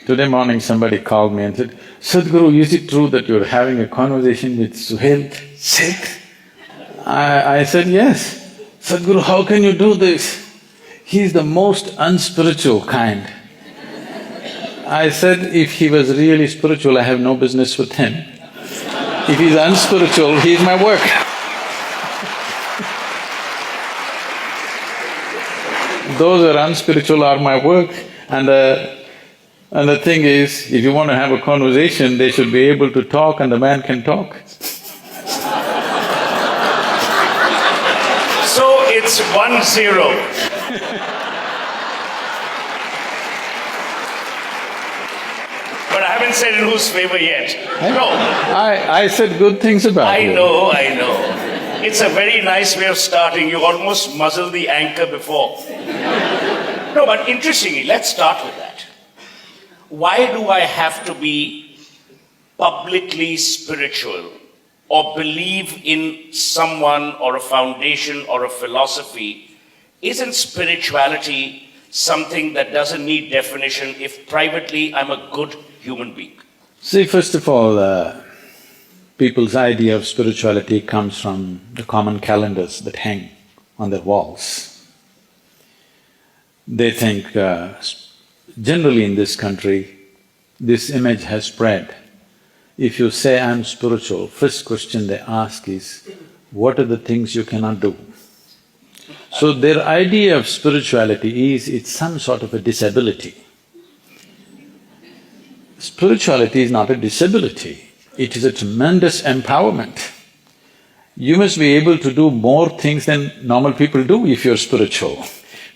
Today morning somebody called me and said, Sadhguru, is it true that you're having a conversation with Suhel Seth? I said, yes. Sadhguru, how can you do this? He's the most unspiritual kind. I said, if he was really spiritual, I have no business with him. If he's unspiritual, he's my work. Those who are unspiritual are my work, and the thing is, if you want to have a conversation, they should be able to talk and the man can talk. So it's 1-0. But I haven't said in whose favor yet. No. I said good things about you. I know. It's a very nice way of starting. You almost muzzled the anchor before. No, but interestingly, let's start with that. Why do I have to be publicly spiritual or believe in someone or a foundation or a philosophy? Isn't spirituality something that doesn't need definition if privately I'm a good human being? See, first of all, people's idea of spirituality comes from the common calendars that hang on their walls. They think, generally in this country, this image has spread. If you say, I'm spiritual, first question they ask is, what are the things you cannot do? So their idea of spirituality is, it's some sort of a disability. Spirituality is not a disability, it is a tremendous empowerment. You must be able to do more things than normal people do if you're spiritual.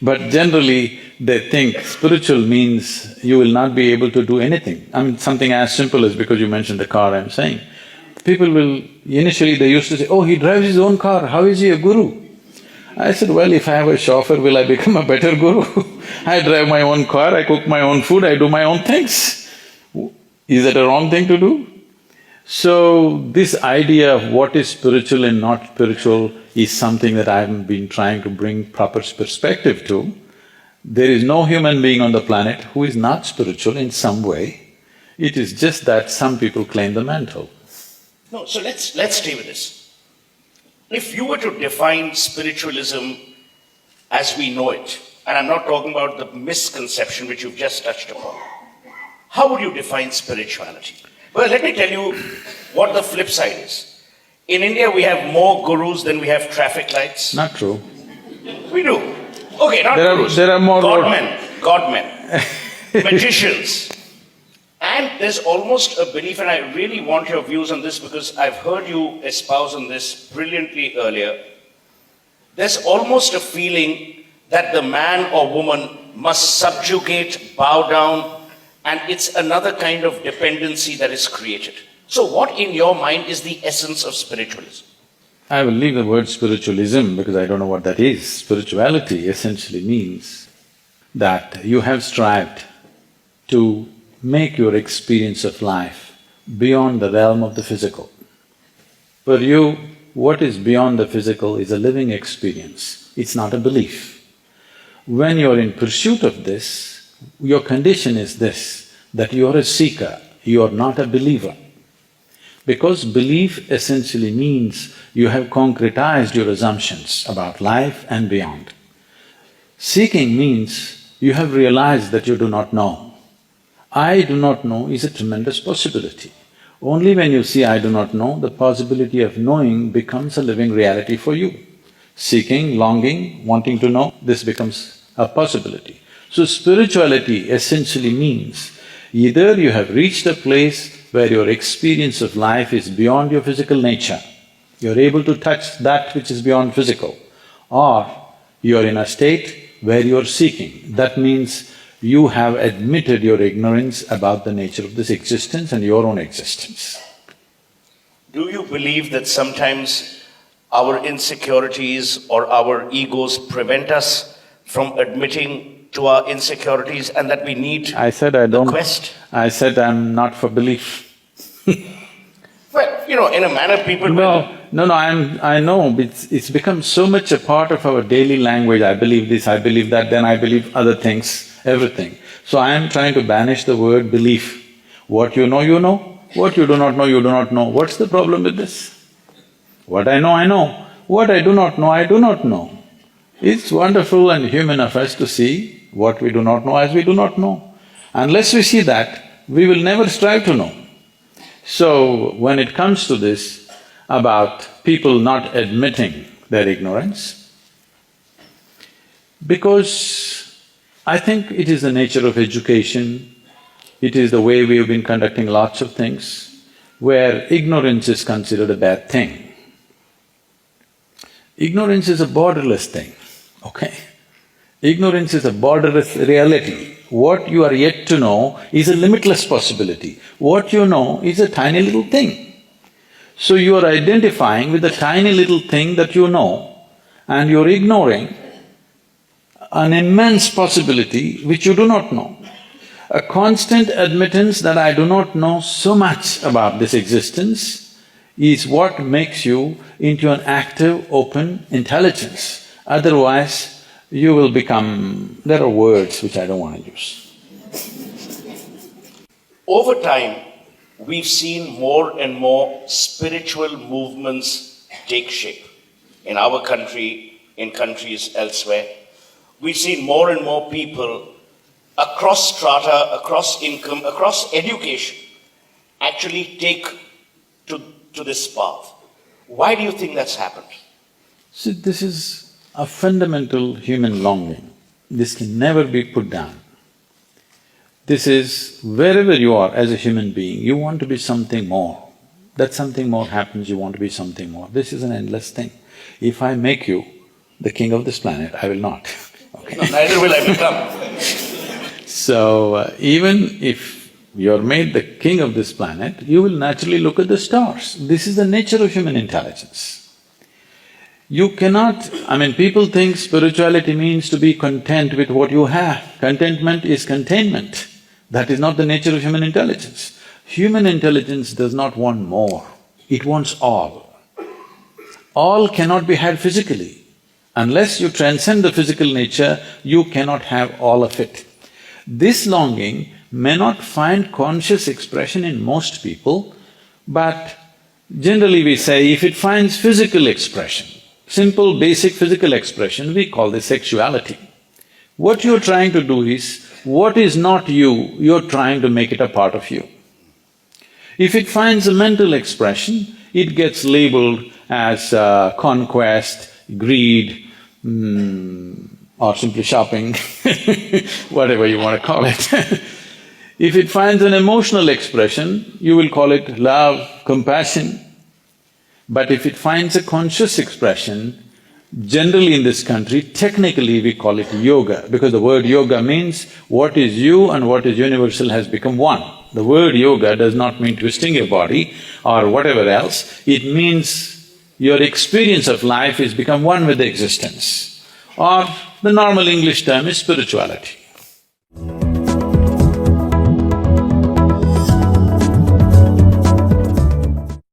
But generally, they think spiritual means you will not be able to do anything. I mean, something as simple as, because you mentioned the car, I'm saying, people will… initially they used to say, oh, he drives his own car, how is he a guru? I said, well, if I have a chauffeur, will I become a better guru? I drive my own car, I cook my own food, I do my own things. Is that a wrong thing to do? So, this idea of what is spiritual and not spiritual is something that I've been trying to bring proper perspective to. There is no human being on the planet who is not spiritual in some way. It is just that some people claim the mantle. No, so let's stay with this. If you were to define spiritualism as we know it, and I'm not talking about the misconception which you've just touched upon, how would you define spirituality? Well, let me tell you what the flip side is. In India, we have more gurus than we have traffic lights. Not true. We do. Okay, not gurus. There are more… Godmen, magicians. And there's almost a belief, and I really want your views on this because I've heard you espouse on this brilliantly earlier. There's almost a feeling that the man or woman must subjugate, bow down, and it's another kind of dependency that is created. So what in your mind is the essence of spiritualism? I will leave the word spiritualism because I don't know what that is. Spirituality essentially means that you have strived to make your experience of life beyond the realm of the physical. For you, what is beyond the physical is a living experience, it's not a belief. When you're in pursuit of this, your condition is this, that you're a seeker, you're not a believer. Because belief essentially means you have concretized your assumptions about life and beyond. Seeking means you have realized that you do not know. I do not know is a tremendous possibility. Only when you see I do not know, the possibility of knowing becomes a living reality for you. Seeking, longing, wanting to know, this becomes a possibility. So spirituality essentially means either you have reached a place where your experience of life is beyond your physical nature, you're able to touch that which is beyond physical, or you're in a state where you're seeking. That means you have admitted your ignorance about the nature of this existence and your own existence. Do you believe that sometimes our insecurities or our egos prevent us from admitting to our insecurities and that we need the quest? I said I'm not for belief. Well, in a manner people will… No, I know, it's become so much a part of our daily language, I believe this, I believe that, then I believe other things, everything. So I am trying to banish the word belief. What you know, you know. What you do not know, you do not know. What's the problem with this? What I know, I know. What I do not know, I do not know. It's wonderful and human of us to see what we do not know as we do not know. Unless we see that, we will never strive to know. So, when it comes to this about people not admitting their ignorance, because I think it is the nature of education, it is the way we have been conducting lots of things, where ignorance is considered a bad thing. Ignorance is a borderless thing, okay? Ignorance is a borderless reality. What you are yet to know is a limitless possibility. What you know is a tiny little thing. So you are identifying with the tiny little thing that you know and you're ignoring an immense possibility which you do not know. A constant admittance that I do not know so much about this existence is what makes you into an active, open intelligence. Otherwise, you will become… there are words which I don't want to use. Over time, we've seen more and more spiritual movements take shape in our country, in countries elsewhere. We've seen more and more people across strata, across income, across education, actually take to this path. Why do you think that's happened? See, this is a fundamental human longing. This can never be put down. This is… wherever you are as a human being, you want to be something more. That something more happens, you want to be something more. This is an endless thing. If I make you the king of this planet, I will not, okay? No, neither will I become. So, even if you're made the king of this planet, you will naturally look at the stars. This is the nature of human intelligence. You cannot… people think spirituality means to be content with what you have. Contentment is containment. That is not the nature of human intelligence. Human intelligence does not want more, it wants all. All cannot be had physically. Unless you transcend the physical nature, you cannot have all of it. This longing may not find conscious expression in most people, but generally we say if it finds physical expression, simple basic physical expression, we call this sexuality. What you're trying to do is, what is not you, you're trying to make it a part of you. If it finds a mental expression, it gets labeled as conquest, greed, or simply shopping, whatever you want to call it. If it finds an emotional expression, you will call it love, compassion. But if it finds a conscious expression, generally in this country, technically we call it yoga, because the word yoga means what is you and what is universal has become one. The word yoga does not mean twisting your body or whatever else, it means your experience of life is become one with the existence. Or the normal English term is spirituality.